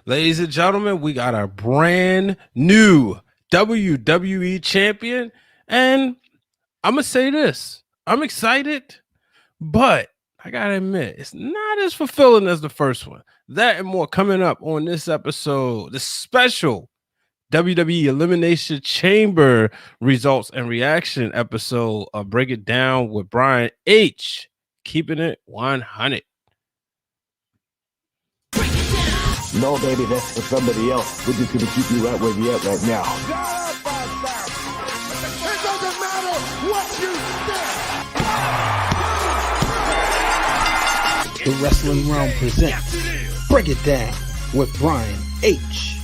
Ladies and gentlemen, we got a brand new WWE Champion. And I'm going to say this. I'm excited, but I got to admit, it's not as fulfilling as the first one. That and more coming up on this episode, the special WWE Elimination Chamber results and reaction episode of Break It Down with Brian H. Keeping it 100. No, baby, that's for somebody else. We're just going to keep you right where you're at right now. It doesn't matter what you think. The Wrestling Realm presents Break It Down with Brian H.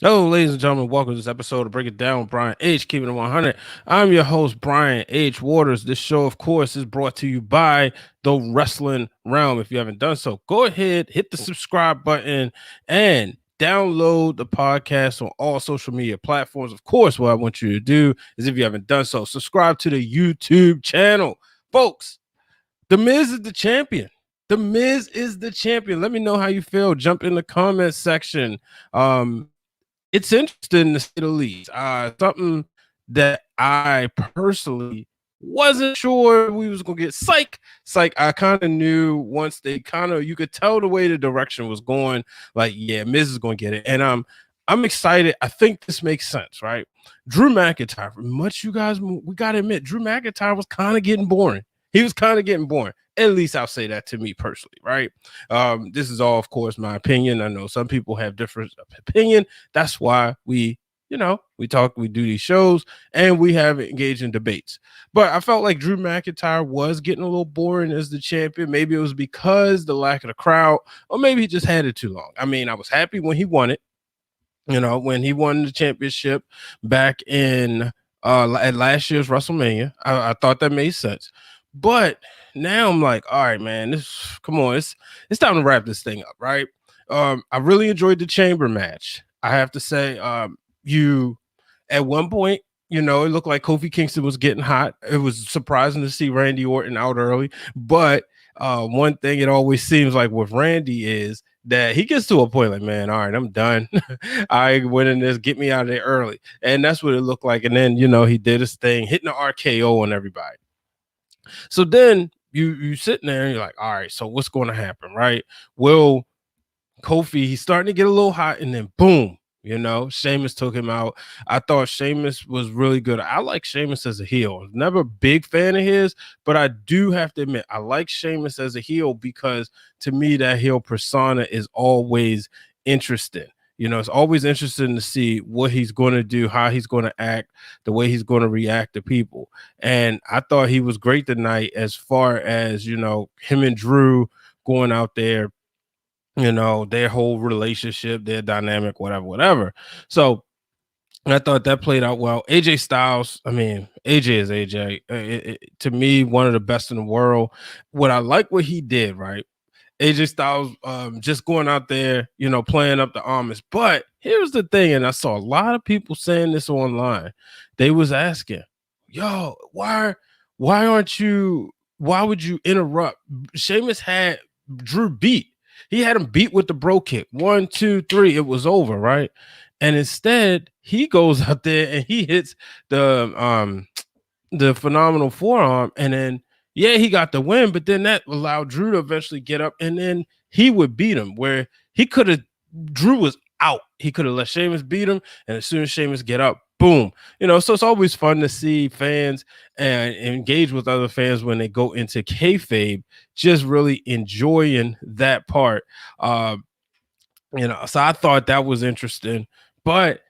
Hello, ladies and gentlemen. Welcome to this episode of Break It Down with Brian H. Keeping it 100. I'm your host, Brian H. Waters. This show, of course, is brought to you by the Wrestling Realm. If you haven't done so, go ahead, hit the subscribe button, and download the podcast on all social media platforms. Of course, what I want you to do is, if you haven't done so, subscribe to the YouTube channel. Folks, The Miz is the champion. The Miz is the champion. Let me know how you feel. Jump in the comments section. It's interesting to say the least. Something that I personally wasn't sure we was gonna get. Psych. I kind of knew once they you could tell the way the direction was going. Like, yeah, Miz is gonna get it, and I'm excited. I think this makes sense, right? Drew McIntyre. We gotta admit, Drew McIntyre was kind of getting boring. He was kind of getting boring. At least I'll say that to me personally, right? This is all, of course, my opinion. I know some people have different opinion. That's why we talk, we do these shows, and we have engaged in debates. But I felt like Drew McIntyre was getting a little boring as the champion. Maybe it was because the lack of the crowd, or maybe he just had it too long. I mean, I was happy when he won it. When he won the championship back in at last year's WrestleMania. I thought that made sense. But now I'm like, all right, man, it's time to wrap this thing up, right? I really enjoyed the chamber match. I have to say, at one point, it looked like Kofi Kingston was getting hot. It was surprising to see Randy Orton out early. But one thing it always seems like with Randy is that he gets to a point like, man, all right, I'm done. I went in this, get me out of there early. And that's what it looked like. And then, he did his thing, hitting the RKO on everybody. So then you sitting there and you're like, all right, so what's going to happen, right? Well, Kofi, he's starting to get a little hot, and then boom, Sheamus took him out. I thought Sheamus was really good. I like Sheamus as a heel. Never a big fan of his, but I do have to admit, I like Sheamus as a heel because to me, that heel persona is always interesting. It's always interesting to see what he's going to do, how he's going to act, the way he's going to react to people. And I thought he was great tonight as far as, him and Drew going out there, their whole relationship, their dynamic, whatever. So I thought that played out well. AJ Styles, AJ is AJ. To me, one of the best in the world. What he did, right? AJ Styles just going out there, playing up the armors. But here's the thing, and I saw a lot of people saying this online. They was asking, yo, why would you interrupt? Sheamus had Drew beat. He had him beat with the bro kick. 1, 2, 3, it was over, right? And instead, he goes out there and he hits the phenomenal forearm, and then he got the win, but then that allowed Drew to eventually get up, and then he would beat him where Drew was out. He could have let Sheamus beat him, and as soon as Sheamus get up, boom. So it's always fun to see fans and engage with other fans when they go into kayfabe, just really enjoying that part. So I thought that was interesting, but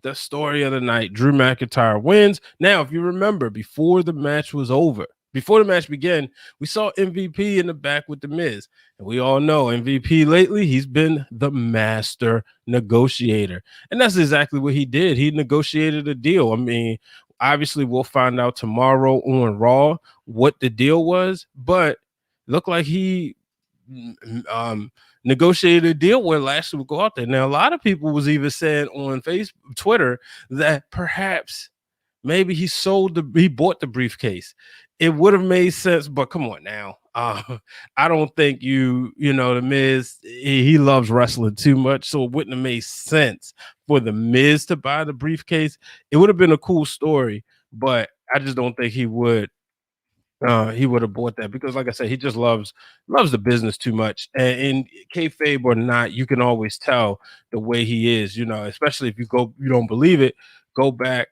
the story of the night, Drew McIntyre wins. Now, if you remember, before the match began, we saw MVP in the back with the Miz. And we all know MVP lately, he's been the master negotiator. And that's exactly what he did. He negotiated a deal. Obviously, we'll find out tomorrow on Raw what the deal was, but it looked like he negotiated a deal where Lashley would go out there. Now, a lot of people was even saying on Facebook, Twitter, that perhaps maybe he bought the briefcase. It would have made sense, but come on now. I don't think the Miz, he loves wrestling too much, so it wouldn't have made sense for the Miz to buy the briefcase. It would have been a cool story, but I just don't think he would have bought that because, like I said, he just loves the business too much. And kayfabe or not, you can always tell the way he is. Especially if you don't believe it, go back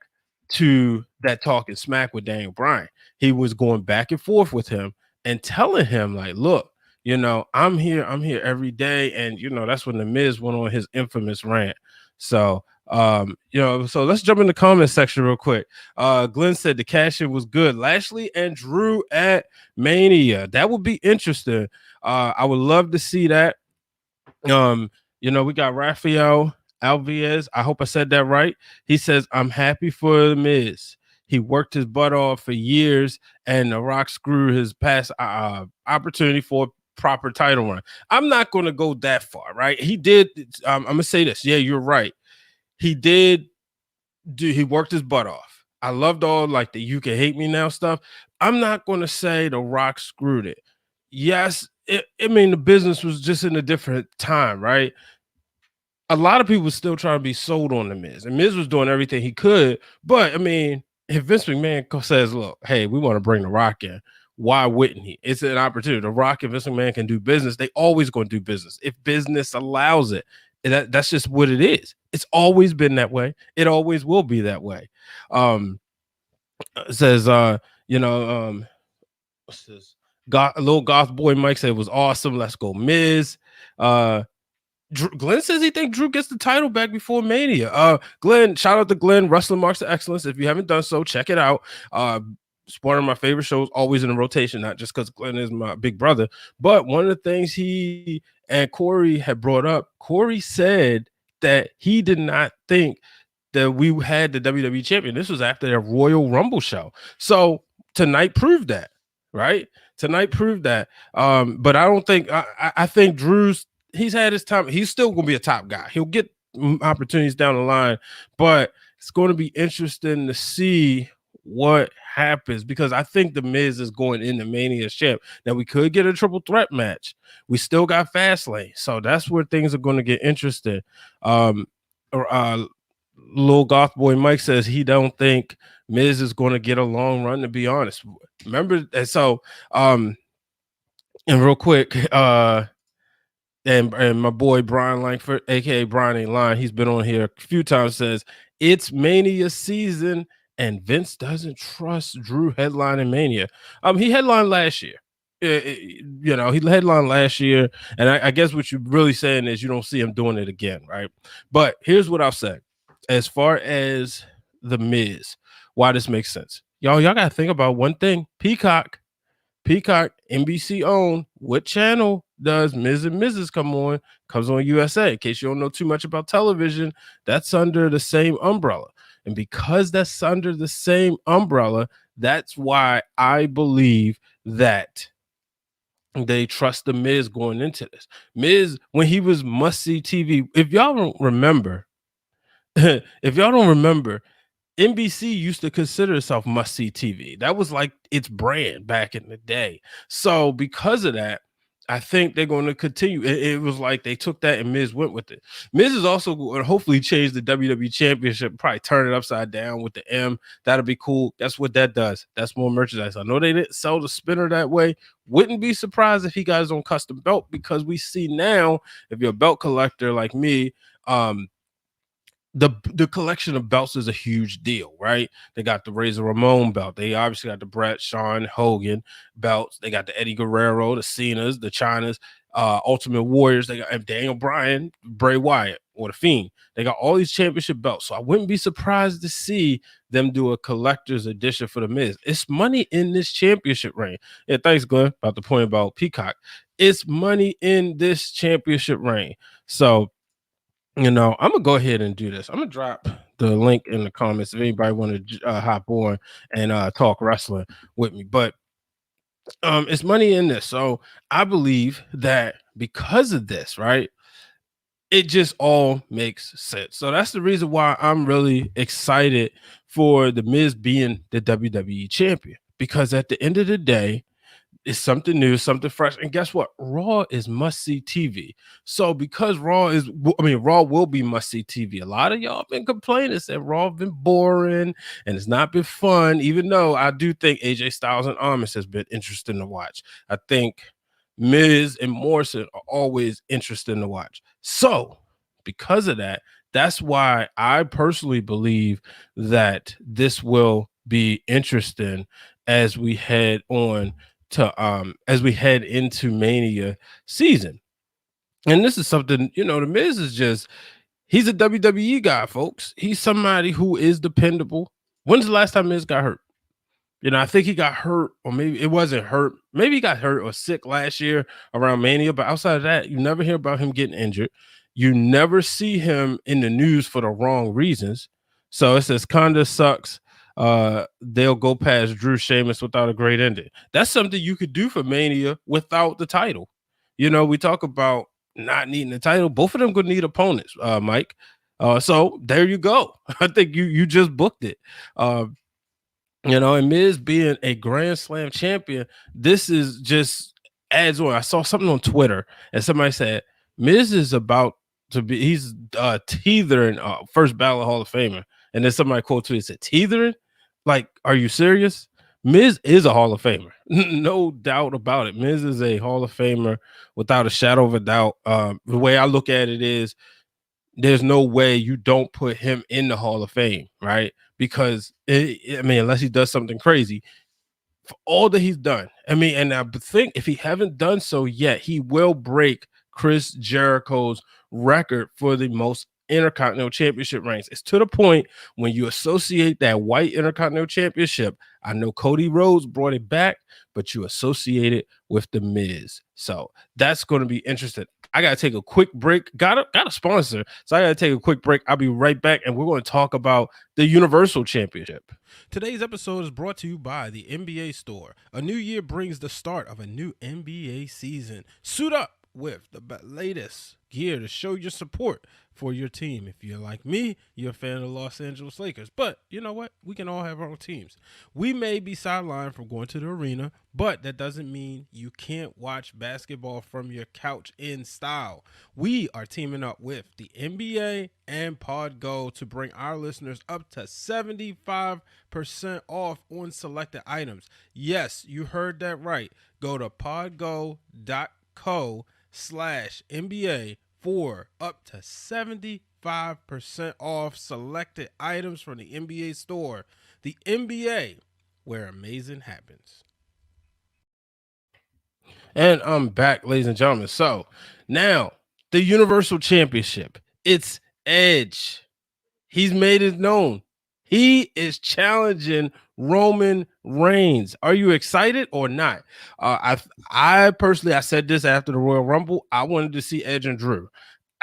to that talking smack with Daniel Bryan. He was going back and forth with him and telling him like, "Look, I'm here every day," and that's when the Miz went on his infamous rant. So. So let's jump in the comment section real quick. Glenn said the cash in was good. Lashley and Drew at Mania. That would be interesting. I would love to see that. We got Rafael Alvarez. I hope I said that right. He says, I'm happy for the Miz. He worked his butt off for years, and The Rock screwed his past opportunity for a proper title run. I'm not going to go that far, right? He did. I'm going to say this. Yeah, you're right. He worked his butt off. I loved all like the "you can hate me now" stuff. I'm not going to say The Rock screwed it. Yes, the business was just in a different time, right? A lot of people were still trying to be sold on the Miz, and Miz was doing everything he could. But if Vince McMahon says, "Look, hey, we want to bring The Rock in," why wouldn't he? It's an opportunity. The Rock and Vince McMahon can do business. They always going to do business if business allows it. That's just what it is. It's always been that way. It always will be that way. Says what's this? Little goth boy Mike said it was awesome. Let's go, Miz. Glenn says he thinks Drew gets the title back before Mania. Glenn, shout out to Glenn. Wrestling Marks of Excellence. If you haven't done so, check it out. It's one of my favorite shows, always in a rotation, not just because Glenn is my big brother, but one of the things he and Corey had brought up, Corey said that he did not think that we had the WWE Champion. This was after their Royal Rumble show. So tonight proved that, right? Tonight proved that. But I don't think, I think he's had his time. He's still going to be a top guy. He'll get opportunities down the line, but it's going to be interesting to see what happens because I think the Miz is going into Mania champ. Now we could get a triple threat match. We still got Fastlane, so that's where things are going to get interesting. Little goth boy Mike says he don't think Miz is going to get a long run. To be honest, remember, and so and real quick, and my boy Brian Langford, aka Brian Ain't Lying, he's been on here a few times. Says it's Mania season. And Vince doesn't trust Drew headlining Mania. He headlined last year. He headlined last year. And I guess what you're really saying is you don't see him doing it again, right? But here's what I'll say. As far as the Miz, why this makes sense. Y'all got to think about one thing. Peacock, NBC owned. What channel does Miz and Mrs. come on? Comes on USA. In case you don't know too much about television, that's under the same umbrella. And because that's under the same umbrella, that's why I believe that they trust the Miz going into this. Miz, when he was must-see TV, if y'all don't remember, NBC used to consider itself must-see TV. That was like its brand back in the day. So because of that, I think they're going to continue. It was like they took that and Miz went with it. Miz is also going to hopefully change the WWE Championship, probably turn it upside down with the M. That'll be cool. That's what that does. That's more merchandise. I know they didn't sell the spinner that way. Wouldn't be surprised if he got his own custom belt because we see now, if you're a belt collector like me, the collection of belts is a huge deal, right? They got the Razor Ramon belt. They obviously got the Bret, Shawn, Hogan belts. They got the Eddie Guerrero, the Cenas, the Chynas, Ultimate Warriors. They got Daniel Bryan, Bray Wyatt, or the Fiend. They got all these championship belts. So I wouldn't be surprised to see them do a collector's edition for the Miz. It's money in this championship reign. Yeah, thanks, Glenn, about the point about Peacock. It's money in this championship reign. So I'm gonna go ahead and do this. I'm gonna drop the link in the comments if anybody want to hop on and talk wrestling with me. But it's money in this, so I believe that because of this, right, it just all makes sense. So that's the reason why I'm really excited for the Miz being the WWE champion, because at the end of the day, It's something new, something fresh. And guess what? Raw is must-see TV. So because Raw will be must-see TV. A lot of y'all been complaining, said Raw been boring and it's not been fun, even though I do think AJ Styles and Amish has been interesting to watch. I think Miz and Morrison are always interesting to watch. So because of that, that's why I personally believe that this will be interesting as we head into Mania season. And this is something, the Miz is he's a WWE guy, folks. He's somebody who is dependable. When's the last time Miz got hurt? I think he got hurt, or maybe it wasn't hurt. Maybe he got hurt or sick last year around Mania, but outside of that, you never hear about him getting injured. You never see him in the news for the wrong reasons. So it says Conda sucks. They'll go past Drew Sheamus without a great ending. That's something you could do for Mania without the title. We talk about not needing the title. Both of them could need opponents, Mike. So there you go. I think you just booked it. And Miz being a Grand Slam champion, this is just adds on. I saw something on Twitter and somebody said Miz is about to be, he's teetering first ballot Hall of Famer. And then somebody quote tweeted said, teetering? Like, are you serious? Miz is a Hall of Famer. No doubt about it. Miz is a Hall of Famer without a shadow of a doubt. The way I look at it is there's no way you don't put him in the Hall of Fame, right? Because, unless he does something crazy, for all that he's done. And I think if he haven't done so yet, he will break Chris Jericho's record for the most Intercontinental Championship reigns. It's to the point when you associate that white Intercontinental Championship. I know Cody Rhodes brought it back, but you associate it with the Miz. So that's going to be interesting. I got to take a quick break. Got a sponsor, so I got to take a quick break. I'll be right back, and we're going to talk about the Universal Championship. Today's episode is brought to you by the NBA Store. A new year brings the start of a new NBA season. Suit up with the latest gear to show your support for your team. If you're like me, you're a fan of the Los Angeles Lakers. But you know what? We can all have our own teams. We may be sidelined from going to the arena, but that doesn't mean you can't watch basketball from your couch in style. We are teaming up with the NBA and PodGo to bring our listeners up to 75% off on selected items. Yes, you heard that right. Go to podgo.co/NBA for up to 75% off selected items from the NBA Store. The NBA, where amazing happens. And I'm back, ladies and gentlemen. So now the Universal Championship. It's Edge. He's made it known. He is challenging Roman Reigns. Are you excited or not? I personally, I said this after the Royal Rumble. I wanted to see Edge and Drew.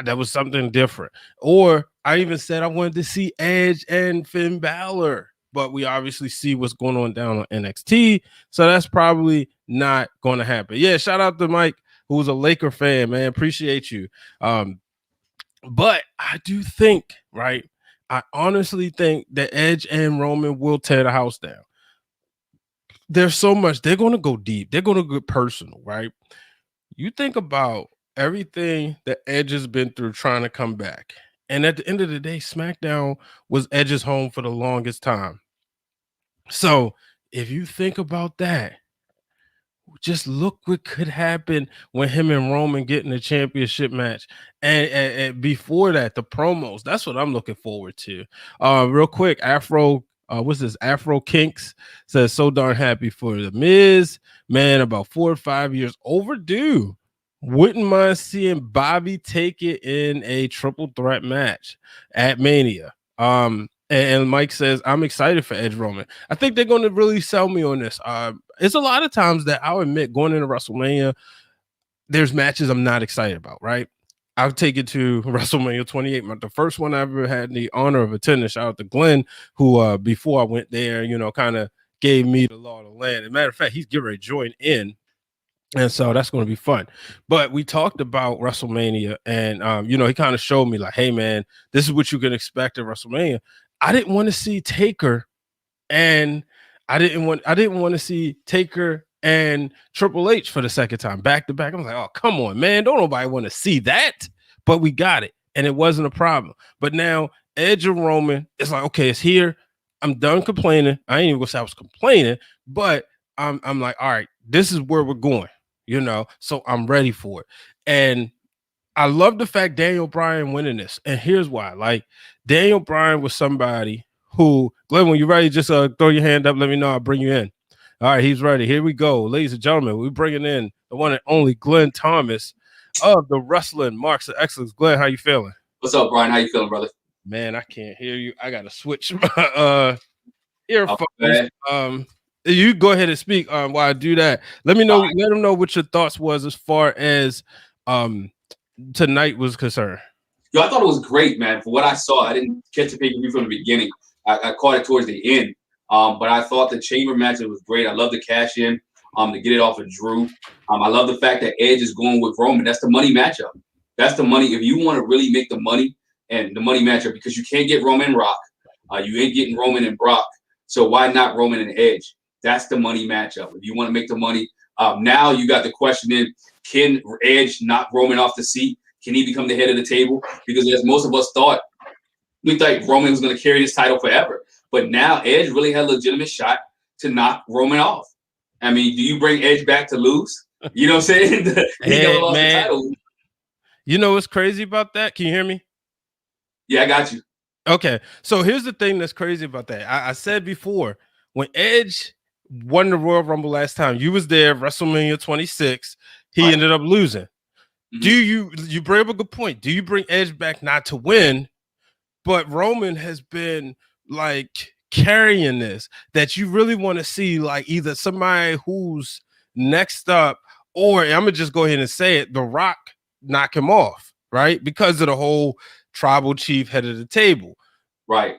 That was something different. Or I even said I wanted to see Edge and Finn Balor. But we obviously see what's going on down on NXT. So that's probably not going to happen. Yeah, shout out to Mike, who's a Laker fan, man. Appreciate you. But I do think, right? I honestly think that Edge and Roman will tear the house down. There's so much. They're going to go deep. They're going to get personal, right? You think about everything that Edge has been through trying to come back. And at the end of the day, SmackDown was Edge's home for the longest time. So if you think about that, just look what could happen when him and Roman get in a championship match. And before that, the promos, that's what I'm looking forward to. Real quick, Afro Kinks says, so darn happy for the Miz. Man, about 4 or 5 years overdue. Wouldn't mind seeing Bobby take it in a triple threat match at Mania. And Mike says, I'm excited for Edge Roman. I think they're going to really sell me on this. It's a lot of times that I'll admit going into WrestleMania, there's matches I'm not excited about, right? I'll take it to WrestleMania 28, the first one I ever had the honor of attending. Shout out to Glenn, who before I went there, kind of gave me the law of the land. As a matter of fact, he's getting ready to join in. And so that's going to be fun. But we talked about WrestleMania and, he kind of showed me like, hey, man, this is what you can expect at WrestleMania. I didn't want to see Taker and and Triple H for the second time, back to back. I'm like, oh, come on, man. Don't nobody want to see that. But we got it. And it wasn't a problem. But now Edge and Roman, it's like, okay, it's here. I'm done complaining. I ain't even gonna say I was complaining, but I'm like, all right, this is where we're going, so I'm ready for it. And I love the fact Daniel Bryan winning this. And here's why. Like, Daniel Bryan was somebody who, Glenn, when you're ready, just throw your hand up. Let me know. I'll bring you in. All right, he's ready. Here we go. Ladies and gentlemen, we're bringing in the one and only Glenn Thomas of the Wrestling Marks of Excellence. Glenn, how you feeling? What's up, Brian? How you feeling, brother? Man, I can't hear you. I got to switch my earphones. You go ahead and speak while I do that. Let me know. Right. Let them know what your thoughts was as far as tonight was concerned. Yo, I thought it was great, man. For what I saw, I didn't catch the pay-per-view from the beginning. I caught it towards the end. But I thought the chamber match was great. I love the cash in to get it off of Drew. I love the fact that Edge is going with Roman. That's the money matchup. That's the money. If you want to really make the money and the money matchup, because you can't get Roman and Rock. You ain't getting Roman and Brock. So why not Roman and Edge? That's the money matchup. If you want to make the money, now you got the question in, can Edge knock Roman off the seat? Can he become the head of the table? Because as most of us thought, we thought Roman was going to carry this title forever. But now Edge really had a legitimate shot to knock Roman off. I mean, do you bring Edge back to lose? You know what I'm saying? He never lost the title. You know what's crazy about that? Can you hear me? Yeah, I got you. Okay. So here's the thing that's crazy about that. I said before, when Edge won the Royal Rumble last time, you was there, WrestleMania 26. He ended up losing. Mm-hmm. Do you bring up a good point? Do you bring Edge back not to win? But Roman has been like carrying this, that you really want to see like either somebody who's next up, or I'm gonna just go ahead and say it, The Rock knock him off, right? Because of the whole tribal chief head of the table. Right.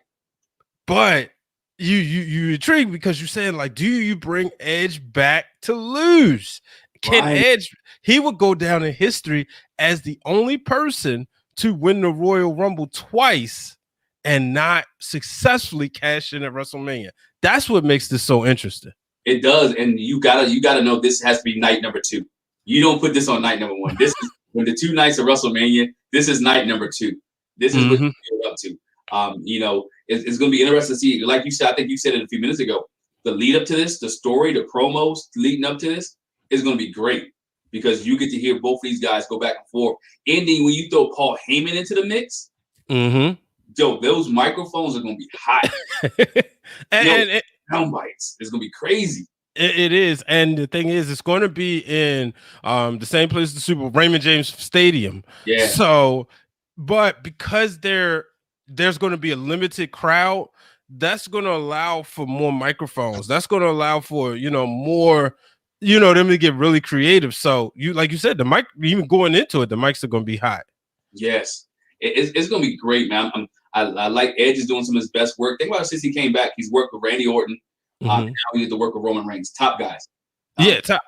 But you intrigued because you're saying, like, do you bring Edge back to lose? Can Edge, he would go down in history as the only person to win the Royal Rumble twice and not successfully cash in at WrestleMania. That's what makes this so interesting. It does, and you gotta know this has to be night number 2. You don't put this on night number 1. This is when the 2 nights of WrestleMania. This is night number 2. This is what you build up to. It's going to be interesting to see. Like you said, I think you said it a few minutes ago. The lead up to this, the story, the promos leading up to this is going to be great because you get to hear both of these guys go back and forth. Ending when you throw Paul Heyman into the mix. Yo, those microphones are going to be hot. and sound bites. It's going to be crazy. It is. And the thing is, it's going to be in the same place, the Super Raymond James Stadium. Yeah. So, but because there's going to be a limited crowd, that's going to allow for more microphones. That's going to allow for, more, them to get really creative. So like you said, the mic, even going into it, the mics are going to be hot. Yes. It's going to be great, man. I like Edge is doing some of his best work. Think about it, since he came back, he's worked with Randy Orton. Now he did the work with Roman Reigns. Top guys. Top.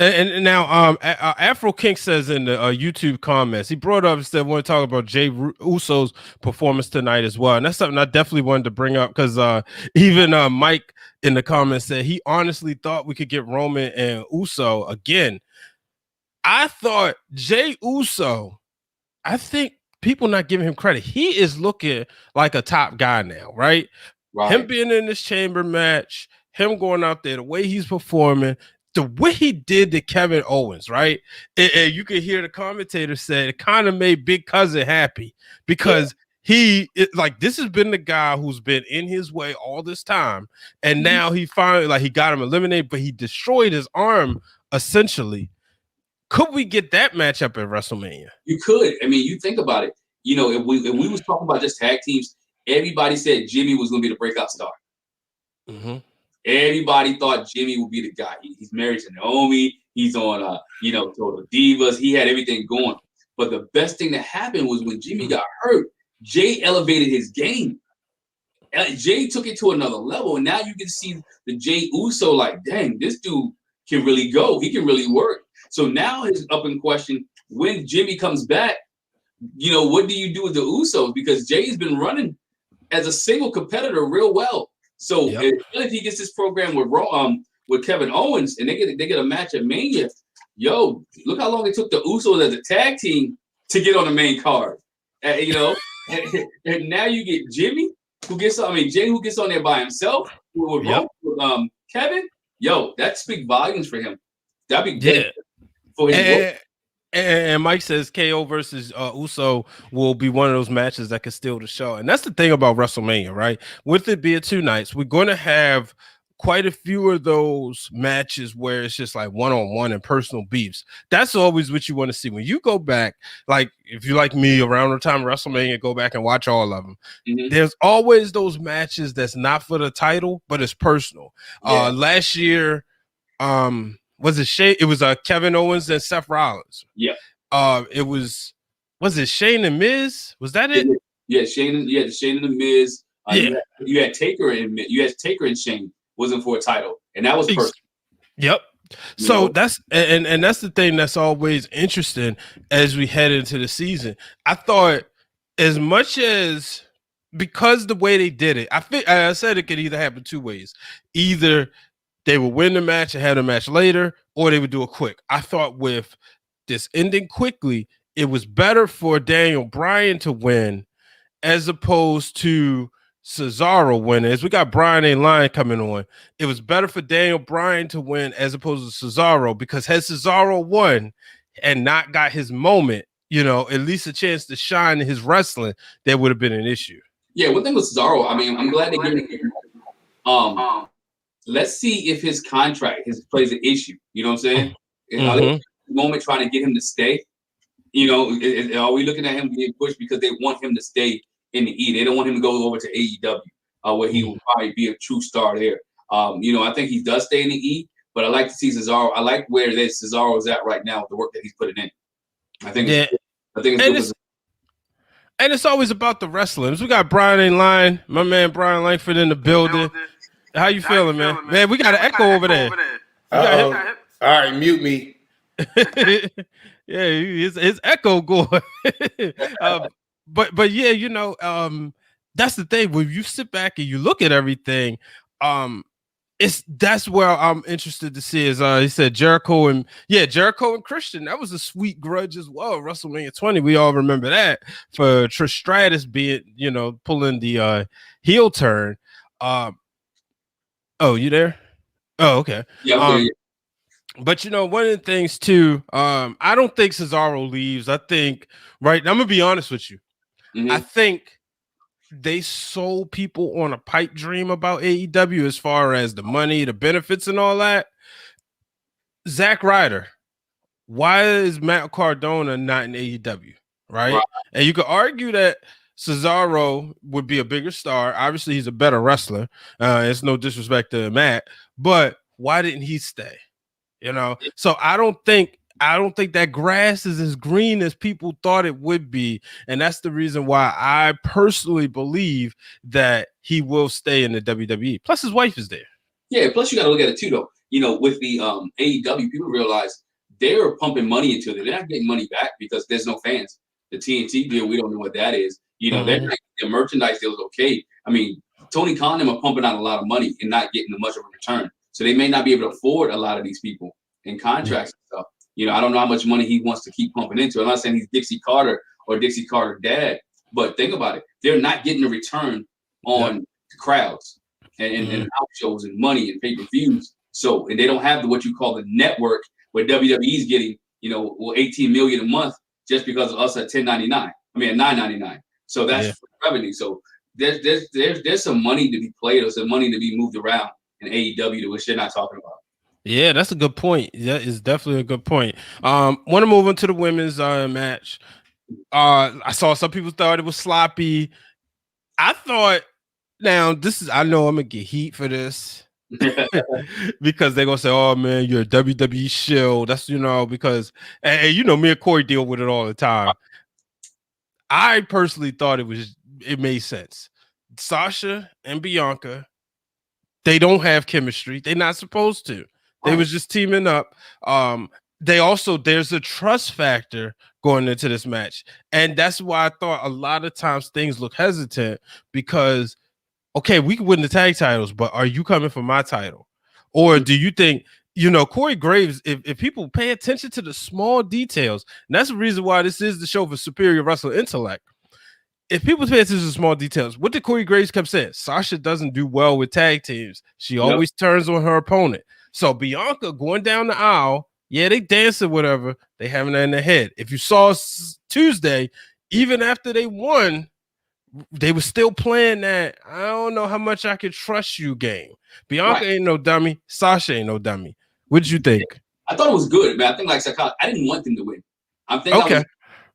And now Afro King says in the YouTube comments, he brought up, instead want to talk about Jey Uso's performance tonight as well. And that's something I definitely wanted to bring up because even Mike in the comments said he honestly thought we could get Roman and Uso again. I thought Jey Uso, I think people not giving him credit. He is looking like a top guy now, right? Him being in this chamber match, him going out there, the way he's performing, the way he did to Kevin Owens, right? And you can hear the commentator say it kind of made Big Cousin happy because this has been the guy who's been in his way all this time. And now he finally, he got him eliminated, but he destroyed his arm essentially. Could we get that matchup at WrestleMania? You could. I mean, you think about it. If we was talking about just tag teams, everybody said Jimmy was going to be the breakout star. Everybody thought Jimmy would be the guy. He's married to Naomi. He's on, Total Divas. He had everything going. But the best thing that happened was when Jimmy got hurt, Jay elevated his game. Jay took it to another level. And now you can see the Jey Uso like, dang, this dude can really go. He can really work. So now it's up in question, when Jimmy comes back, what do you do with the Usos? Because Jay's been running as a single competitor real well. So if he gets this program with with Kevin Owens, and they get a match at Mania. Yo, look how long it took the Usos as a tag team to get on the main card. You know, and now you get Jimmy, Jay, who gets on there by himself with Kevin. Yo, that speaks volumes for him. That'd be great for his work. And Mike says KO versus Uso will be one of those matches that could steal the show. And that's the thing about WrestleMania, right? With it being 2 nights, we're going to have quite a few of those matches where it's just like one-on-one and personal beefs. That's always what you want to see. When you go back, like if you like me around the time of WrestleMania, go back and watch all of them. Mm-hmm. There's always those matches that's not for the title, but it's personal. Yeah. Last year, was it Kevin Owens and Seth Rollins? Yeah. Was it Shane and Miz? Was that it? Yeah, Shane and the Miz. You had Taker and Shane. Wasn't for a title, and that was personal. Yep. So that's and that's the thing that's always interesting as we head into the season. I thought as much as because the way they did it, I said it could either happen 2 ways. Either they would win the match and have a match later, or they would do it quick. I thought with this ending quickly, it was better for Daniel Bryan to win as opposed to Cesaro winning. As we got Bryan A. Line coming on, it was better for Daniel Bryan to win as opposed to Cesaro, because had Cesaro won and not got his moment, at least a chance to shine in his wrestling, there would have been an issue. Yeah, one thing with Cesaro, I'm glad they gave him. Let's see if his contract plays an issue. You know what I'm saying? Mm-hmm. Moment trying to get him to stay. Are we looking at him being pushed because they want him to stay in the E? They don't want him to go over to AEW, where he will probably be a true star there. I think he does stay in the E, but I like to see Cesaro. I like where Cesaro is at right now with the work that he's putting in. I think it's and it's always about the wrestling. We got Brian in line, my man Brian Langford in the building. How you feeling, man? Man, we got an echo over there. All right, mute me. Yeah, his echo going. But yeah, that's the thing. When you sit back and you look at everything, that's where I'm interested to see is he said Jericho and Christian. That was a sweet grudge as well. WrestleMania 20, we all remember that for Trish Stratus being, pulling the heel turn. Oh, you there? Oh, okay. Yeah. But one of the things too, I don't think Cesaro leaves. I think I'm gonna be honest with you. Mm-hmm. I think they sold people on a pipe dream about AEW as far as the money, the benefits, and all that. Zack Ryder, why is Matt Cardona not in AEW? Right? And you could argue that Cesaro would be a bigger star. Obviously, he's a better wrestler. It's no disrespect to Matt, but why didn't he stay? So I don't think that grass is as green as people thought it would be. And that's the reason why I personally believe that he will stay in the WWE. Plus his wife is there. Yeah, plus you got to look at it too, though. With the AEW, people realize they're pumping money into it. They're not getting money back because there's no fans. The TNT deal, we don't know what that is. Their merchandise deal is okay. I mean, Tony Khan and them are pumping out a lot of money and not getting much of a return. So they may not be able to afford a lot of these people in contracts and stuff. I don't know how much money he wants to keep pumping into. I'm not saying he's Dixie Carter or Dixie Carter dad, but think about it. They're not getting a return on the crowds and house shows and money and pay-per-views. So, and they don't have what you call the network where WWE's getting, $18 million a month just because of us at $10.99. I mean, at $9.99. So that's revenue. So there's some money to be played or some money to be moved around in AEW, which they're not talking about. Yeah, that's a good point. That is definitely a good point. Want to move into the women's match. I saw some people thought it was sloppy. I thought, I know I'm gonna get heat for this because they're gonna say, "Oh man, you're a WWE shill." That's because me and Corey deal with it all the time. I personally thought it made sense. Sasha and Bianca, they don't have chemistry. They're not supposed to. They was just teaming up. There's a trust factor going into this match. And that's why I thought a lot of times things look hesitant because, okay, we can win the tag titles, but are you coming for my title? Or do you think, you know, Corey Graves, if people pay attention to the small details, and that's the reason why this is the show for superior wrestling intellect. If people pay attention to small details, what did Corey Graves kept saying? Sasha doesn't do well with tag teams. She always turns on her opponent. So Bianca going down the aisle, yeah, they dancing, whatever. They having that in their head. If you saw Tuesday, even after they won, they were still playing that I don't know how much I can trust you game. Bianca ain't no dummy. Sasha ain't no dummy. What did you think? I thought it was good, man. I think, like I didn't want them to win. I'm thinking okay.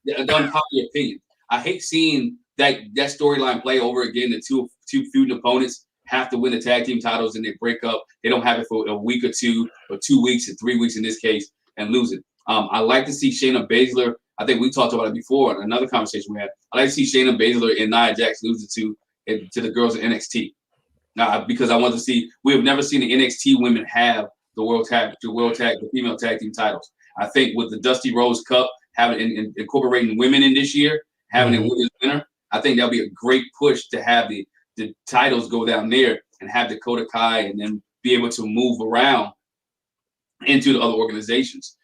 That was the unpopular opinion. I hate seeing that storyline play over again. The two feuding opponents have to win the tag team titles and they break up. They don't have it for a week or 2 weeks or 3 weeks in this case and lose it. I like to see Shayna Baszler. I think we talked about it before in another conversation we had. I like to see Shayna Baszler and Nia Jax lose it to the girls in NXT. Because I want to see, we have never seen the NXT women have the female tag team titles. I think with the Dusty Rose Cup, having incorporating women in this year, having a women's winner, I think that'll be a great push to have the titles go down there and have Dakota Kai and then be able to move around into the other organizations.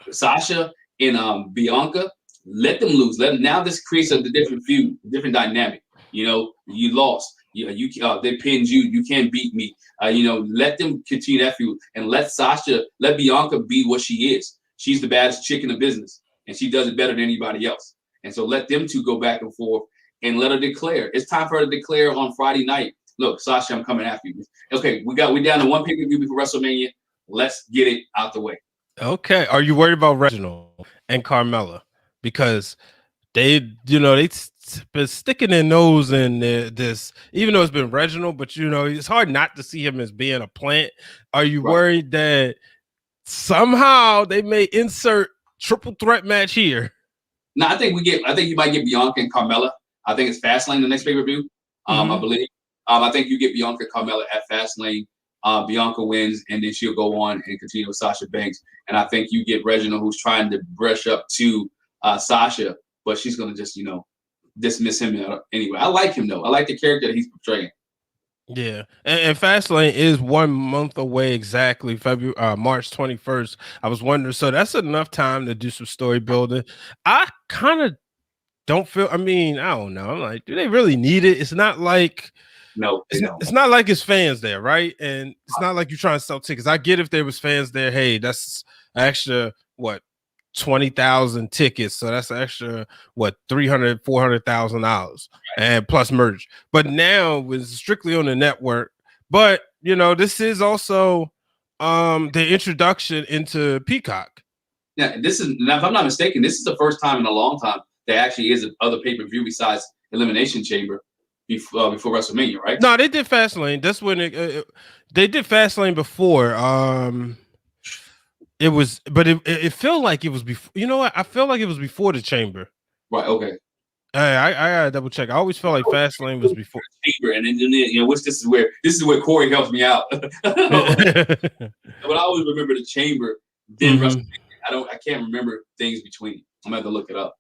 Sasha and Bianca, let them lose. Now this creates a different feud, a different dynamic. You know, you lost. They pinned you. You can't beat me. Let them continue that feud and let Bianca be what she is. She's the baddest chick in the business, and she does it better than anybody else. And so let them two go back and forth and let her declare. It's time for her to declare on Friday night. Look, Sasha, I'm coming after you. Okay, we're down to one pay-per-view before WrestleMania. Let's get it out the way. Okay. Are you worried about Reginald and Carmella? Because they've been sticking their nose in this, even though it's been Reginald, but it's hard not to see him as being a plant. Are you worried that somehow they may insert triple threat match here? No, I think you might get Bianca and Carmella. I think it's Fastlane the next pay-per-view. I believe. I think you get Bianca and Carmella at Fastlane. Bianca wins, and then she'll go on and continue with Sasha Banks. And I think you get Reginald, who's trying to brush up to Sasha, but she's going to just, dismiss him anyway. I like him, though. I like the character that he's portraying. Yeah, and Fastlane is 1 month away exactly, March 21st. I was wondering, so that's enough time to do some story building. I kind of don't feel, I don't know. I'm like, do they really need it? It's not like, it's not like it's fans there, right? And it's not like you're trying to sell tickets. I get if there was fans there, hey, that's extra, 20,000 tickets, so that's extra $300,000-$400,000 and plus merch. But now it's strictly on the network. But this is also the introduction into Peacock. Yeah, if I'm not mistaken, this is the first time in a long time there actually is other pay-per-view besides Elimination Chamber before WrestleMania, right? No, they did Fastlane. That's when they did Fastlane before. It was, but it felt like it was before. You know what? I felt like it was before the Chamber. Right. Okay. I gotta double check. I always felt like Fastlane was before Chamber, and then this is where Corey helps me out. But I always remember the Chamber. Then WrestleMania. I can't remember things between. I'm gonna have to look it up.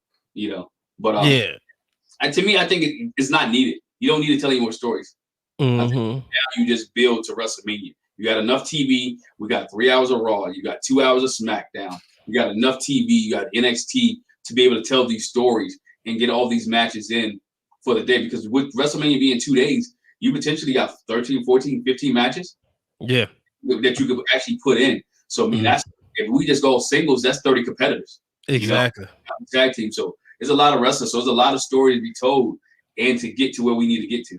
But to me, I think it's not needed. You don't need to tell any more stories. Now you just build to WrestleMania. You got enough TV. We got 3 hours of Raw. You got 2 hours of SmackDown. You got enough TV. You got NXT to be able to tell these stories and get all these matches in for the day. Because with WrestleMania being 2 days, you potentially got 13, 14, 15 matches. Yeah. That you could actually put in. So that's if we just go singles, that's 30 competitors. Exactly. Tag team. So there's a lot of wrestlers. So there's a lot of stories to be told and to get to where we need to get to.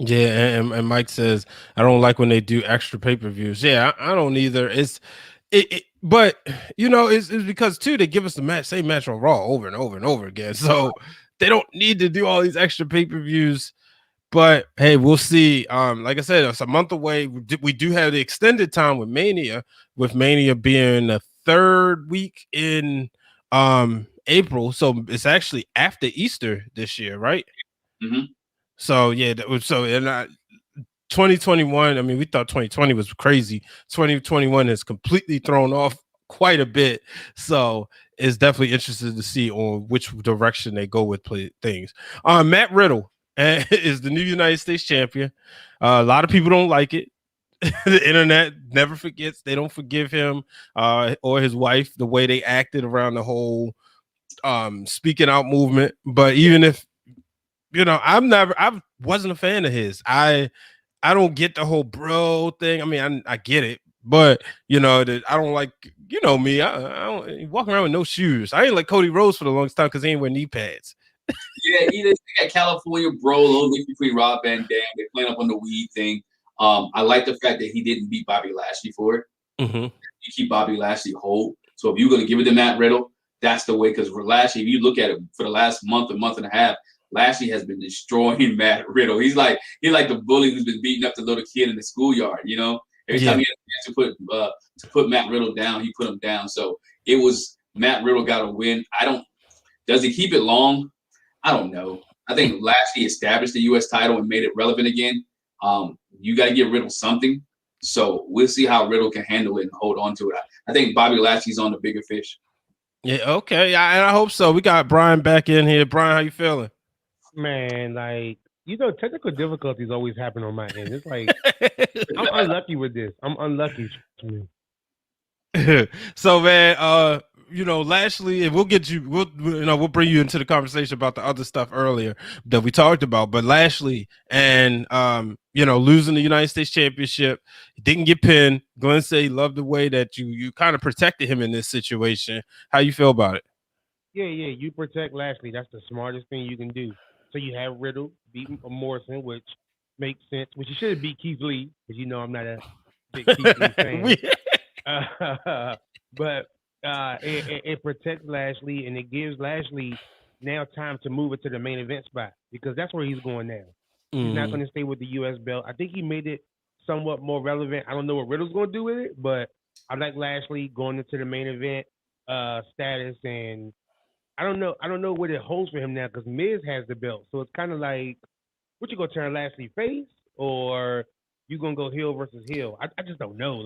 Yeah, and Mike says I don't like when they do extra pay-per-views. Yeah, I don't either. But it's because too they give us the same match on Raw over and over and over again. So they don't need to do all these extra pay-per-views. But hey, we'll see. Like I said, it's a month away. We do have the extended time with Mania being the third week in April. So it's actually after Easter this year, right? So yeah, 2021. We thought 2020 was crazy. 2021 has completely thrown off quite a bit. So it's definitely interesting to see on which direction they go with things. Matt Riddle is the new United States champion. A lot of people don't like it. the internet never forgets. They don't forgive him or his wife the way they acted around the whole speaking out movement. But even if I wasn't a fan of his. I don't get the whole bro thing. I mean, I get it, but I don't like me. I don't walk around with no shoes. I ain't like Cody Rhodes for the longest time because he ain't wear knee pads. Yeah, they got California bro, a little bit between Rob Van Dam. They're playing up on the weed thing. I like the fact that he didn't beat Bobby Lashley for it. Mm-hmm. You keep Bobby Lashley whole. So if you're going to give it to Matt Riddle, that's the way. Because for Lashley, if you look at it for the last month and a half, Lashley has been destroying Matt Riddle. He's like the bully who's been beating up the little kid in the schoolyard. Every time he had a chance to put Matt Riddle down, he put him down. So it was Matt Riddle got a win. Does he keep it long? I don't know. I think Lashley established the U.S. title and made it relevant again. You got to give Riddle something. So we'll see how Riddle can handle it and hold on to it. I think Bobby Lashley's on the bigger fish. Yeah, okay. And I hope so. We got Brian back in here. Brian, how you feeling? Man, technical difficulties always happen on my end. It's like I'm unlucky with this. I'm unlucky. So, man, Lashley, and we'll bring you into the conversation about the other stuff earlier that we talked about. But Lashley and losing the United States Championship, he didn't get pinned. Glenn said he loved the way that you kind of protected him in this situation. How you feel about it? Yeah, you protect Lashley. That's the smartest thing you can do. So you have Riddle beat Morrison, which makes sense. Which you should have beat Keith Lee, because I'm not a big Keith Lee fan. But it protects Lashley, and it gives Lashley now time to move it to the main event spot, because that's where he's going now. He's not going to stay with the U.S. belt. I think he made it somewhat more relevant. I don't know what Riddle's going to do with it, but I like Lashley going into the main event status, and I don't know what it holds for him now, because Miz has the belt. So it's kind of like, what you going to turn Lashley face, or you going to go heel versus heel? I just don't know.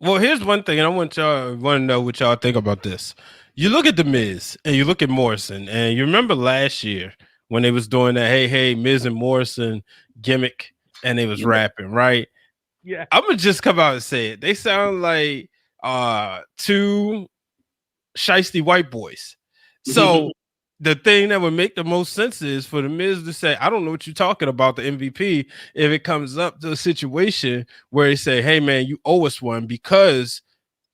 Well, here's one thing, and I want to know what y'all think about this. You look at the Miz and you look at Morrison, and you remember last year when they was doing that hey Miz and Morrison gimmick, and they was rapping, right? Yeah. I'm gonna just come out and say it. They sound like two shiesty white boys. So the thing that would make the most sense is for the Miz to say, I don't know what you're talking about, the MVP, if it comes up to a situation where he say, hey man, you owe us one, because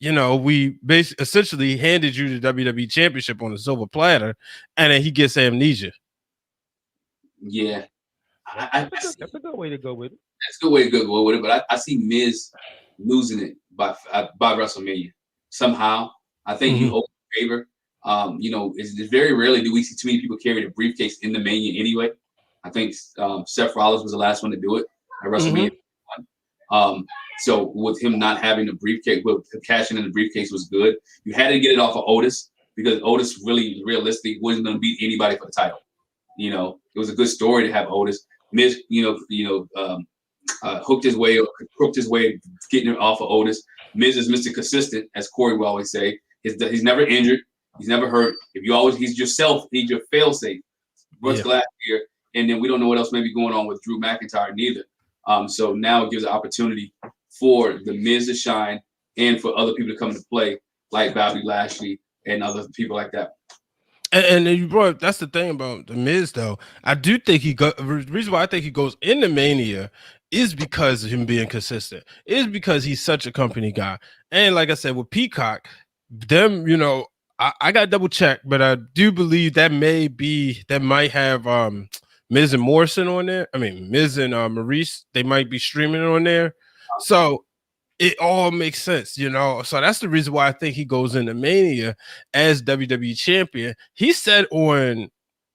we essentially handed you the WWE Championship on a silver platter, and then he gets amnesia. Yeah. That's a good way to go with it. That's a good way to go with it, but I see Miz losing it by WrestleMania somehow. I think you owe a favor. It's very rarely do we see too many people carry the briefcase in the Mania anyway. I think Seth Rollins was the last one to do it at WrestleMania. So with him not having the briefcase, cashing in the briefcase was good. You had to get it off of Otis, because Otis really realistically wasn't going to beat anybody for the title. It was a good story to have Otis. Miz, hooked his way getting it off of Otis. Miz is Mr. Consistent, as Corey will always say. He's never injured. He's never hurt. He's your fail-safe. Last year, and then we don't know what else may be going on with Drew McIntyre neither. So now it gives an opportunity for the Miz to shine and for other people to come into play, like Bobby Lashley and other people like that. And you brought, that's the thing about the Miz, though. I do think the reason why I think he goes into Mania is because of him being consistent. Is because he's such a company guy. And like I said, with Peacock, them, I got double check, but I do believe that might have Miz and Morrison on there. I mean, Miz and Maurice, they might be streaming on there. So it all makes sense, So that's the reason why I think he goes into Mania as WWE Champion. He said on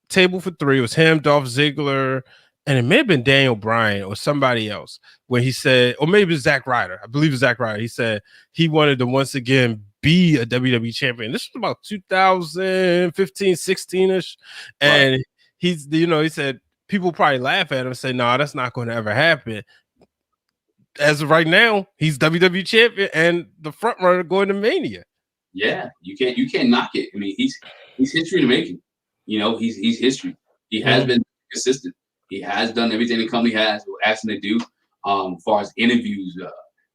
Table for Three, it was him, Dolph Ziggler, and it may have been Daniel Bryan or somebody else, when he said, or maybe it was Zack Ryder. I believe it was Zack Ryder. He said he wanted to once again be a WWE champion. This was about 2015, 16-ish. And he's, he said people probably laugh at him and say, no, that's not going to ever happen. As of right now, he's WWE champion and the front runner going to Mania. Yeah, you can't knock it. I mean, he's history to making. He's history. He has been consistent. He has done everything the company has asked him to do. As far as interviews,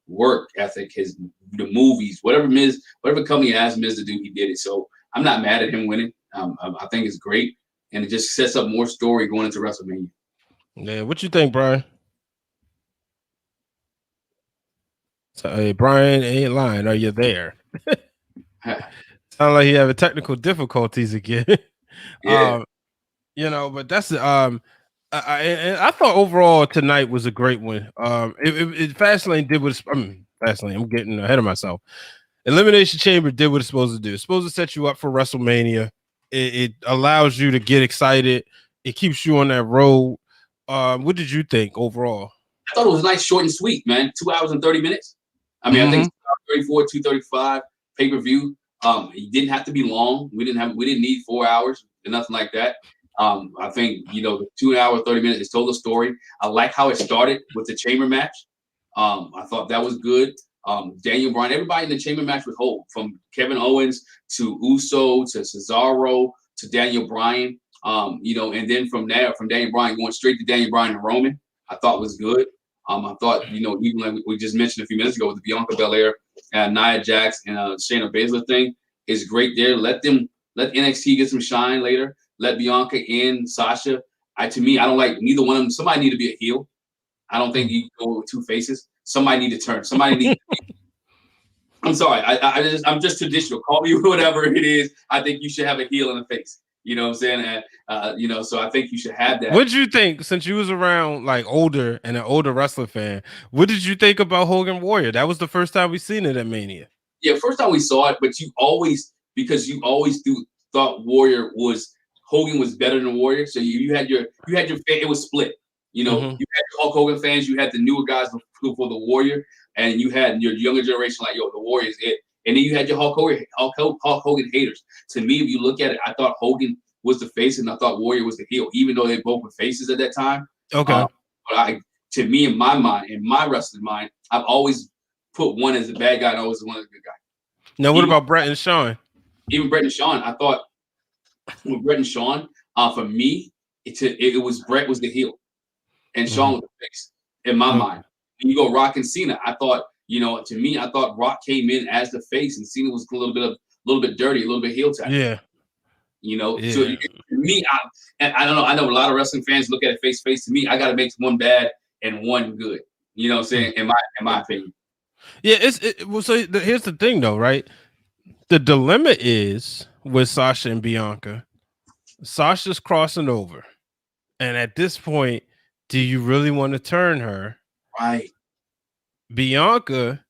work ethic, the movies, whatever company asked Miz to do, he did it. So I'm not mad at him winning. I think it's great, and it just sets up more story going into WrestleMania. Yeah, what you think, Brian? So, hey, Brian ain't lying. Are you there? Sound like he having technical difficulties again. Yeah. But that's I thought overall tonight was a great one. Fastlane did what Fastlane. I'm getting ahead of myself. Elimination Chamber did what it's supposed to do. It's supposed to set you up for WrestleMania. It allows you to get excited. It keeps you on that road. What did you think overall? I thought it was nice, short and sweet, man. 2 hours and 30 minutes. I mean, I think 234, 235 pay-per-view. It didn't have to be long. We didn't need 4 hours or nothing like that. I think, the 2 hour, 30 minutes, it told a story. I like how it started with the chamber match. I thought that was good. Daniel Bryan, everybody in the chamber match was whole, from Kevin Owens to Uso to Cesaro to Daniel Bryan. And then from Daniel Bryan going straight to Daniel Bryan and Roman, I thought was good. I thought, even like we just mentioned a few minutes ago with the Bianca Belair and Nia Jax and Shayna Baszler thing is great there. Let NXT get some shine later. Let Bianca and Sasha. To me, I don't like neither one of them. Somebody need to be a heel. I don't think you go with two faces. Somebody need to turn. Somebody need to I'm sorry. I'm just traditional. Call me whatever it is. I think you should have a heel and a face. You know what I'm saying? And, so I think you should have that. What did you think, since you was around like older and an older wrestler fan, what did you think about Hogan Warrior? That was the first time we seen it at Mania. Yeah, first time we saw it, but you always thought Hogan was better than Warrior. So you had your fan, it was split. You had your Hulk Hogan fans, you had the newer guys for the Warrior, and you had your younger generation like, the Warrior's it. And then you had your Hulk Hogan haters. To me, if you look at it, I thought Hogan was the face and I thought Warrior was the heel, even though they both were faces at that time. Okay. But to me, in my mind, in my wrestling mind, I've always put one as the bad guy and always one as the good guy. Now, what about Bret and Shawn? Even Bret and Shawn, I thought with Bret and Shawn, for me, it was Bret was the heel and Shawn was the face in my mind. When you go Rock and Cena, I thought, to me, I thought Rock came in as the face and Cena was a little bit dirty, a little bit heel tag. Yeah. So to me, I don't know. I know a lot of wrestling fans look at it face. To me, I got to make one bad and one good. You know what I'm saying? In my opinion. Yeah. So here's the thing, though, right? The dilemma is with Sasha and Bianca. Sasha's crossing over, and at this point, do you really want to turn her? Right. Bianca,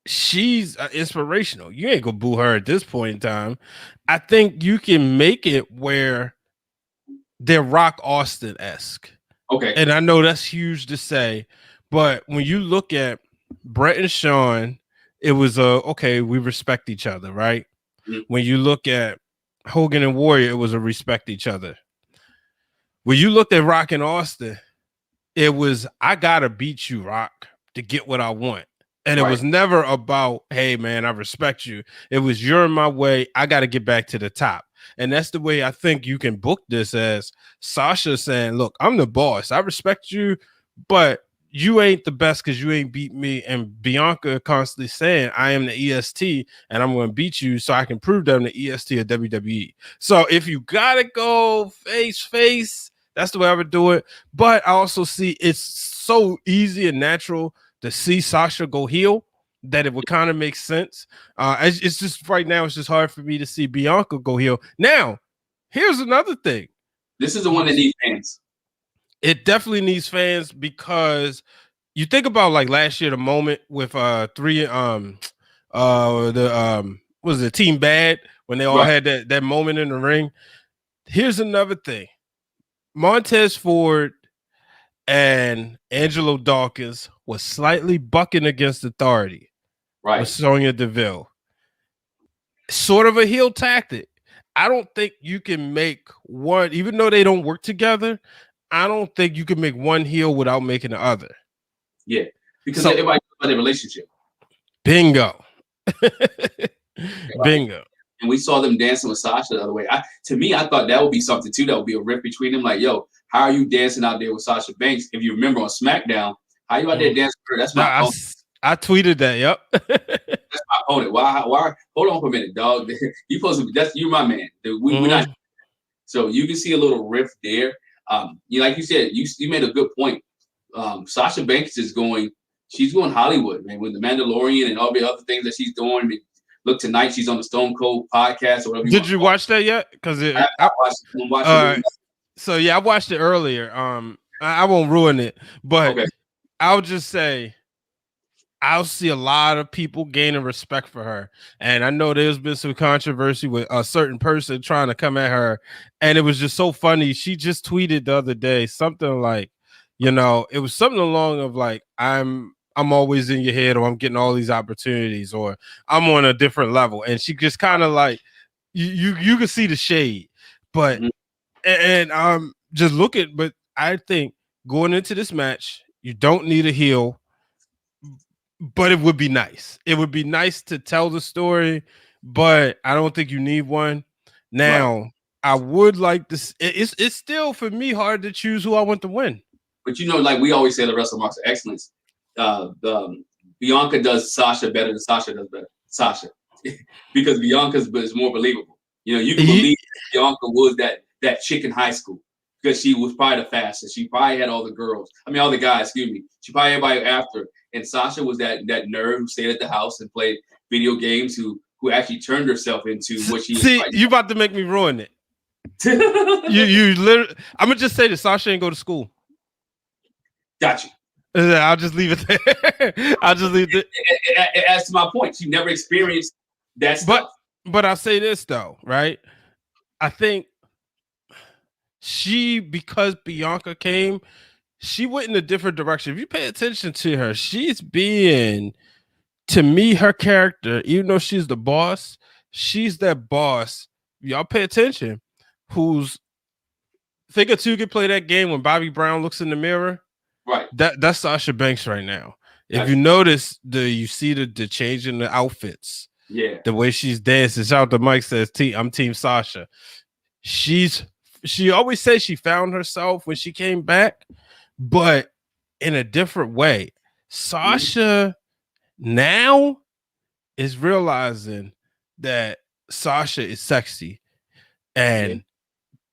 she's inspirational. You ain't gonna boo her at this point in time. I think you can make it where they're Rock Austin-esque. Okay. And I know that's huge to say, but when you look at Bret and Shawn, it was okay, we respect each other, right? Mm-hmm. When you look at Hogan and Warrior, it was a respect each other. When you looked at Rock and Austin, it was, I gotta beat you, Rock, to get what I want. And it was never about, hey, man, I respect you. It was, you're in my way. I got to get back to the top. And that's the way I think you can book this, as Sasha saying, look, I'm the boss. I respect you, but you ain't the best because you ain't beat me. And Bianca constantly saying, I am the EST and I'm going to beat you so I can prove that I'm the EST of WWE. So if you got to go face, that's the way I would do it. But I also see it's so easy and natural to see Sasha go heel that it would kind of make sense. It's just right now, it's just hard for me to see Bianca go heel. Now, here's another thing. This is the one that needs fans. It definitely needs fans, because you think about like last year, the moment with was it Team Bad when they all had that moment in the ring. Here's another thing. Montez Ford and Angelo Dawkins was slightly bucking against authority. Right. With Sonya Deville. Sort of a heel tactic. I don't think you can make one, even though they don't work together, I don't think you can make one heel without making the other. Yeah. Because everybody knows about their relationship. Bingo. Bingo. And we saw them dancing with Sasha the other way. To me, I thought that would be something too. That would be a rift between them. Like, yo, how are you dancing out there with Sasha Banks? If you remember on SmackDown, how you out there dancing with her? That's my opponent. I tweeted that. Yep. That's my opponent. Why? Hold on for a minute, dog. You supposed to be. You're my man. We're not. So you can see a little rift there. Like you said, you made a good point. Sasha Banks is going. She's going Hollywood, man, with the Mandalorian and all the other things that she's doing. I mean, look, tonight she's on the Stone Cold podcast or whatever. Did you watch that yet? Because I watched it. So yeah, I watched it earlier. I won't ruin it, but okay. I'll just say I'll see a lot of people gaining respect for her. And I know there's been some controversy with a certain person trying to come at her. And it was just so funny. She just tweeted the other day something like, it was something along of like, I'm always in your head, or I'm getting all these opportunities, or I'm on a different level. And she just kind of like, you can see the shade. But and just look at, but I think going into this match, you don't need a heel. But it would be nice. It would be nice to tell the story, but I don't think you need one. Now, I would like this. It's still, for me, hard to choose who I want to win. But like we always say, the Wrestle Marks of Excellence. Bianca does Sasha better than Sasha does better. Sasha. Because Bianca's is more believable. You can believe Bianca was that chick in high school. Because she was probably the fastest. She probably had all the girls. all the guys, excuse me. She probably had everybody after. And Sasha was that nerd who stayed at the house and played video games, who actually turned herself into what she is. You about to make me ruin it. you literally, I'm going to just say that Sasha ain't go to school. Got you. I'll just leave it there. I'll just leave it. As to my point, she never experienced that stuff. But I'll say this, though, right? I think because Bianca came, she went in a different direction. If you pay attention to her, she's being, to me, her character, even though she's the boss, she's that boss. Y'all pay attention. Think or two could play that game when Bobby Brown looks in the mirror. Right. That's Sasha Banks right now. If you notice, you see the change in the outfits. Yeah. The way she's dancing. Shout out to Mike says, I'm Team Sasha. She always says she found herself when she came back, but in a different way. Sasha now is realizing that Sasha is sexy and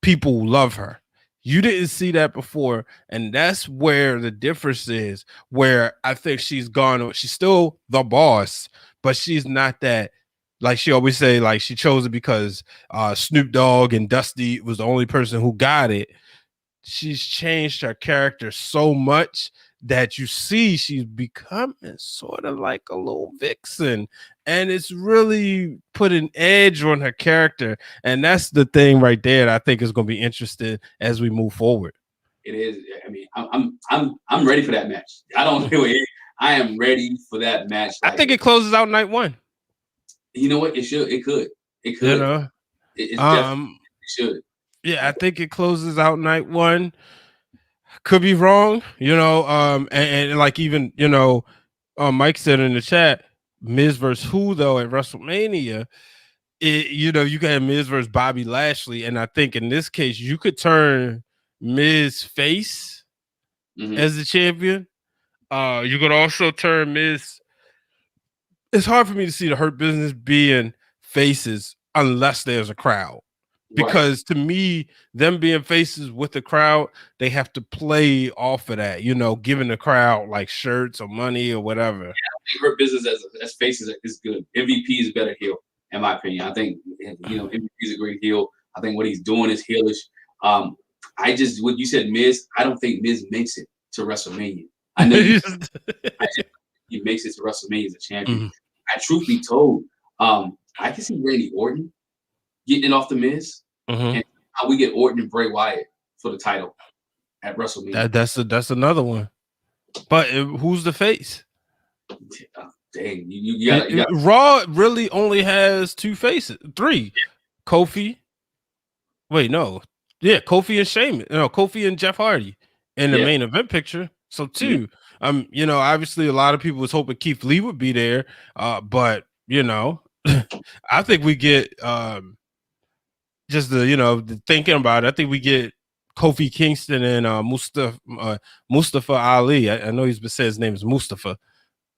people love her. You didn't see that before, and that's where the difference is, where I think she's still the boss, but she's not that. Like she always say, like she chose it because Snoop Dogg and Dusty was the only person who got it. She's changed her character so much that you see she's becoming sort of like a little vixen, and it's really put an edge on her character. And that's the thing right there that I think is going to be interesting as we move forward. It is. I'm ready for that match. I am ready for that match. I think it closes out night one. You know what? It should. It could. It could. It should. Yeah, I think it closes out night one. Could be wrong, and like even Mike said in the chat, Miz versus who though at WrestleMania, you can have Miz versus Bobby Lashley, and I think in this case you could turn Miz face as the champion. You could also turn Miz. It's hard for me to see the Hurt Business being faces unless there's a crowd. Because to me, them being faces with the crowd, they have to play off of that, giving the crowd like shirts or money or whatever. Yeah, I think Hurt Business as faces is good. MVP is a better heel, in my opinion. I think MVP is a great heel. I think what he's doing is heelish. What you said, Miz, I don't think Miz makes it to WrestleMania. I know he makes it to WrestleMania as a champion. Mm-hmm. Truth be told, I can see Randy Orton getting it off the Miz, and how we get Orton and Bray Wyatt for the title at WrestleMania. That's another one. But who's the face? Dang, you got Raw really only has two faces, three. Yeah. Kofi. Wait, no. Yeah, Kofi and Sheamus. No, Kofi and Jeff Hardy in the main event picture. So two. Obviously a lot of people was hoping Keith Lee would be there, but I think we get thinking about it, I think we get Kofi Kingston and Mustafa Ali. I know he's been saying his name is Mustafa.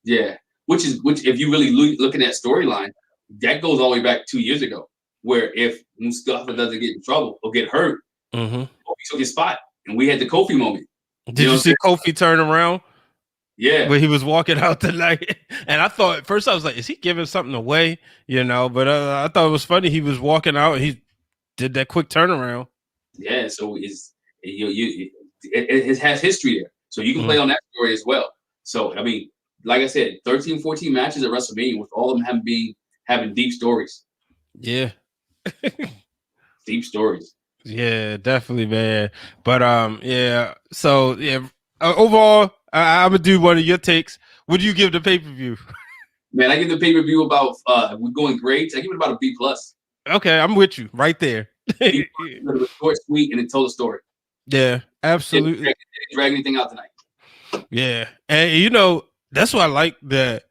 Yeah, which if you really looking at storyline, that goes all the way back 2 years ago, where if Mustafa doesn't get in trouble or get hurt, Kofi took his spot, and we had the Kofi moment. Did you see Kofi turn around? Yeah, when he was walking out tonight, and I thought at first I was like, "Is he giving something away?" But I thought it was funny. He was walking out, and he did that quick turnaround. Yeah, so it has history there, so you can play on that story as well. So I mean, like I said, 13, 14 matches at WrestleMania with all of them having deep stories. Yeah, deep stories. Yeah, definitely, man. But yeah. So yeah, overall, I'm gonna do one of your takes. What do you give the pay-per-view? Man, I give the pay-per-view about we're going grades. I give it about a B+. Okay, I'm with you right there. It was short, sweet, and it told a story. Yeah, absolutely. Didn't drag anything out tonight. Yeah, and that's why I like that.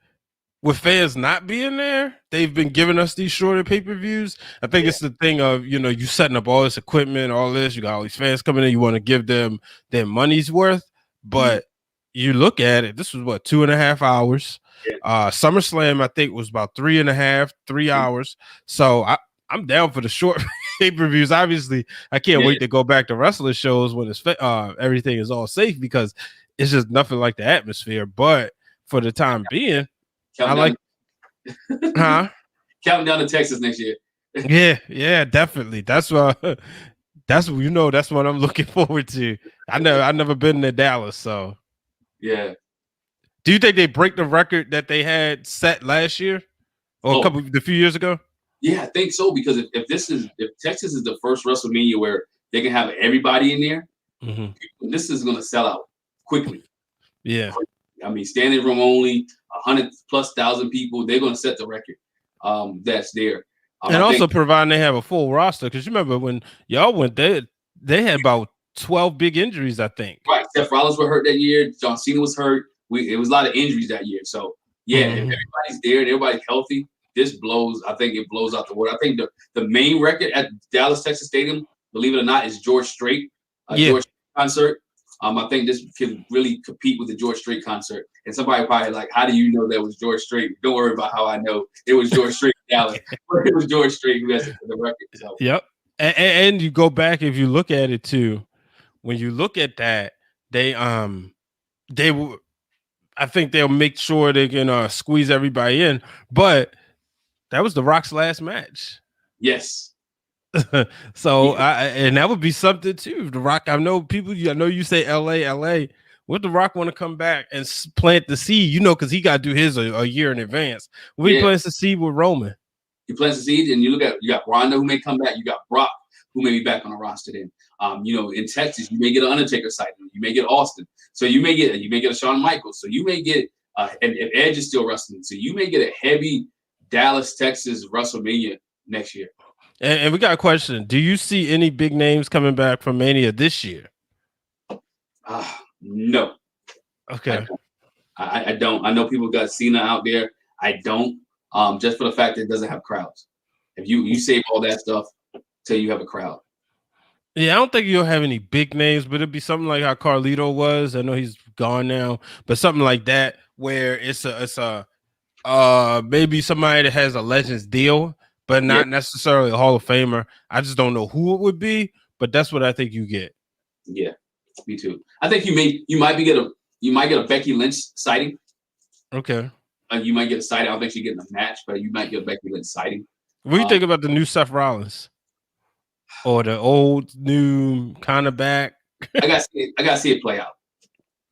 With fans not being there, they've been giving us these shorter pay-per-views. I think it's the thing of, you setting up all this equipment, all this, you got all these fans coming in, you want to give them their money's worth. But you look at it, this was 2.5 hours. Yeah. SummerSlam, I think, was about 3 hours. So I'm down for the short pay-per-views. Obviously, I can't wait to go back to wrestling shows when it's everything is all safe, because it's just nothing like the atmosphere. But for the time being, counting down to Texas next year. yeah, definitely. That's what I'm looking forward to. I've never been to Dallas, so yeah. Do you think they break the record that they had set last year or a few years ago? Yeah, I think so, because if Texas is the first WrestleMania where they can have everybody in there, this is going to sell out quickly. Yeah. I mean, standing room only, 100,000+ people. They're going to set the record. That's there. And also providing they have a full roster, because you remember when y'all went there, they had about 12 big injuries, I think. Right. Seth Rollins was hurt that year. John Cena was hurt. It was a lot of injuries that year. So yeah, if everybody's there and everybody's healthy, I think it blows out the water. I think the main record at Dallas, Texas Stadium, believe it or not, is George Strait. George Strait concert. I think this can really compete with the George Strait concert. And somebody probably like, how do you know that was George Strait? Don't worry about how I know it was George Strait in Dallas. It was George Strait who has the record. So. Yep. And you go back, if you look at it too, when you look at that, they will, I think they'll make sure they can squeeze everybody in. But that was The Rock's last match. Yes. So and that would be something too. The Rock, I know you say LA. Would The Rock want to come back and plant the seed? Because he got to do his a year in advance. What he plans to seed with Roman? He plants the seed, and you got Ronda who may come back. You got Brock who may be back on the roster. Then, in Texas, you may get an Undertaker sighting. You may get Austin. So you may get a Shawn Michaels. So you may get and Edge is still wrestling. So you may get a heavy Dallas, Texas WrestleMania next year. And we got a question. Do you see any big names coming back from Mania this year? No. Okay. I don't. I know people got Cena out there. I don't. Just for the fact that it doesn't have crowds. If you save all that stuff till you have a crowd. Yeah, I don't think you'll have any big names, but it'd be something like how Carlito was. I know he's gone now, but something like that where it's a maybe somebody that has a Legends deal, but not necessarily a Hall of Famer. I just don't know who it would be, but that's what I think you get. Yeah, me too. I think you might get a Becky Lynch sighting. Okay. You might get a sighting. I don't think she's getting a match, but you might get a Becky Lynch sighting. What do you think about the new Seth Rollins? Or the old new kind of back? I gotta see it play out.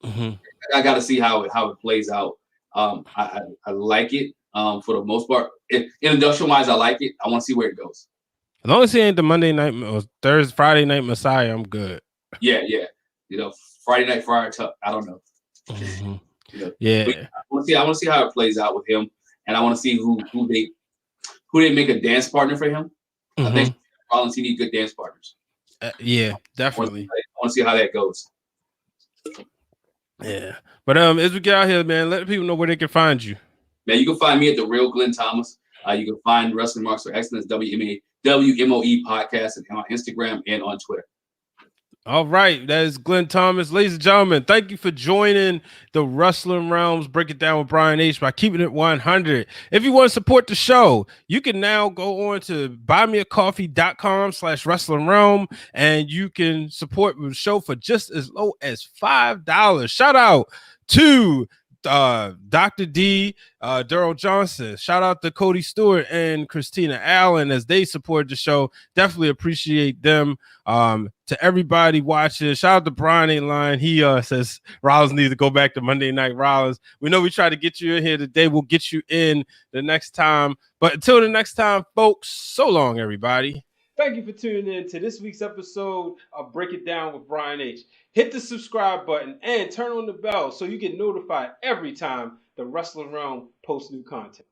I gotta see how it plays out. I like it for the most part. In industrial wise, I like it. I want to see where it goes. As long as he ain't the Monday night or Friday night Messiah, I'm good. Yeah. Friday night Fire Tuck. I don't know. Yeah. I want to see how it plays out with him, and I want to see who they make a dance partner for him. I think Rollins, he need good dance partners. Yeah, definitely. I want to see how that goes. Yeah, but as we get out here, man, let people know where they can find you. Man, you can find me at The Real Glenn Thomas. You can find Wrestling Marks for Excellence, WMOE podcast, and on Instagram and on Twitter. All right, that is Glenn Thomas. Ladies and gentlemen, thank you for joining the Wrestling Realms Break It Down with Brian H. by keeping it 100. If you want to support the show, you can now go on to buymeacoffee.com/Wrestling Realm, and you can support the show for just as low as $5. Shout out to Dr. D, Daryl Johnson. Shout out to Cody Stewart and Christina Allen as they support the show. Definitely appreciate them. To everybody watching, shout out to Brian ain't lying. He says Rollins needs to go back to Monday Night Rollins. We know we tried to get you in here today. We'll get you in the next time. But until the next time, folks, so long, everybody. Thank you for tuning in to this week's episode of Break It Down with Brian H. Hit the subscribe button and turn on the bell so you get notified every time the Wrestling Realm posts new content.